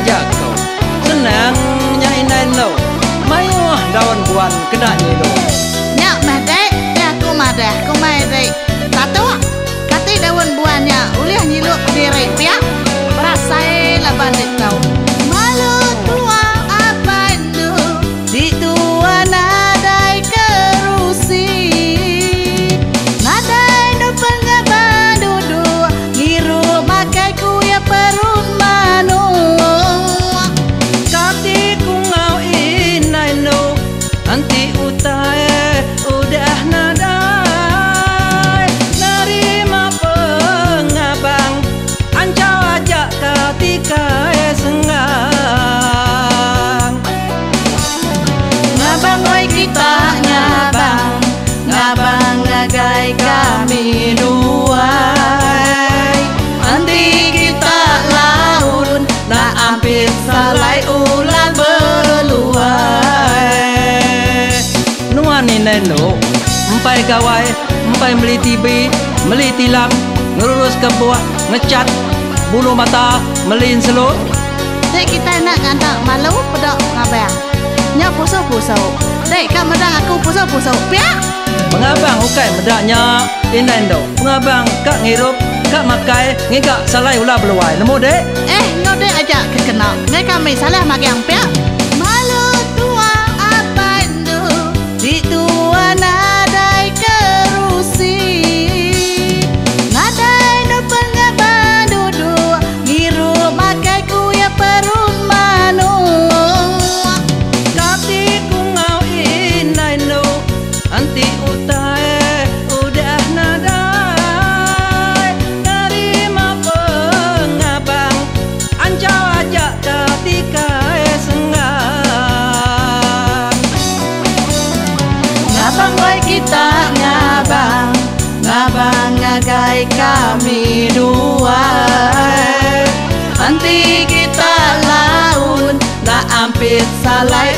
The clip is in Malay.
aja kau senangnya inai lo mayuh daun buan kena nyilo nyak madai ya aku madah aku madai satu kati daun buahnya uliah nyiluk diri pihak perasai lah bandit kau malu tua apa itu di tua nadai kerusi nadai no pengabadudu ngiru makai ku ya perumanu kati ku ngau inai lo anti utai udah nadai nerima pengabang ancau ajak ketika senggang ngabang oi kita ngabang ngabang ngagai kami duai nanti kita laun nak ampir salai ulan beluai nuan inai lo empai gawai empai beli TV beli tilam ngurus ke buah ngecat bulu mata melin selut dek kita nak ngantak malu pedok ngabang nyak puso-puso dek kak medang aku puso-puso piak pengabang ukai medaknya inai lo pengabang kak ngirup kak makai ngigak salai ulah beluai nemu dek ngode aja kekena ngai kami salah magang piak malu tua apa itu di tua nadai kerusi nadai no pengabadudu ngiru makai ku ya perumanu kati ku ngau inai lo anti utai udah nadai nerima pengabang ancau ajak ketika senggang ngabang oi kita ngabang ngabang ngagai kami duai nanti kita laun nak ampir salai